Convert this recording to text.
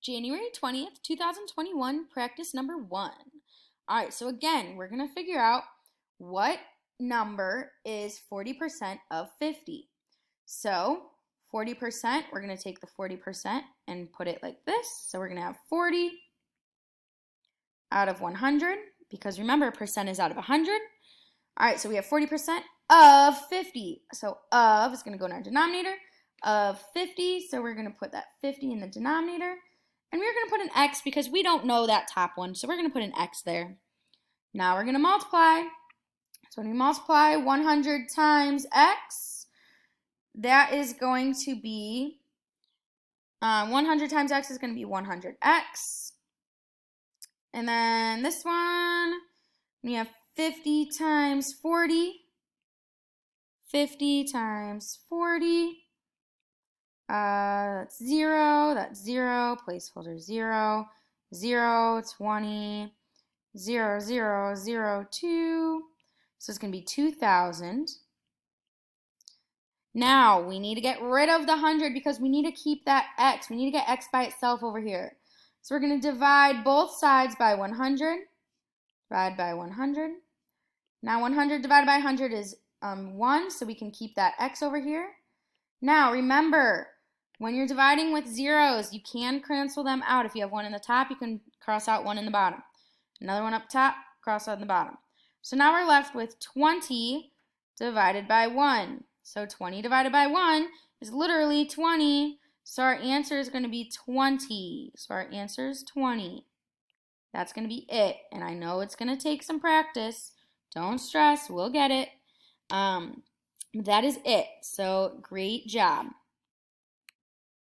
January 20th, 2021, practice number 1. All right, so again, we're going to figure out what number is 40% of 50. So 40%, we're going to take the 40% and put it like this. So we're going to have 40 out of 100, because remember, percent is out of 100. All right, so we have 40% of 50. So of is going to go in our denominator of 50. So we're going to put that 50 in the denominator. And we're going to put an x because we don't know that top one. So we're going to put an x there. Now we're going to multiply. So when we multiply 100 times x, that is going to be, 100 times x is going to be 100x. And then this one, we have 50 times 40. 50 times 40. That's 0, placeholder 0, 0, 20, 0, 0, 0, 2. So it's going to be 2,000. Now we need to get rid of the 100 because we need to keep that x. We need to get x by itself over here. So we're going to divide both sides by 100. Divide by 100. Now 100 divided by 100 is 1, so we can keep that x over here. Now remember, when you're dividing with zeros, you can cancel them out. If you have one in the top, you can cross out one in the bottom. Another one up top, cross out in the bottom. So now we're left with 20 divided by 1. So 20 divided by 1 is literally 20. So our answer is going to be 20. So our answer is 20. That's going to be it. And I know it's going to take some practice. Don't stress. We'll get it. That is it. So great job.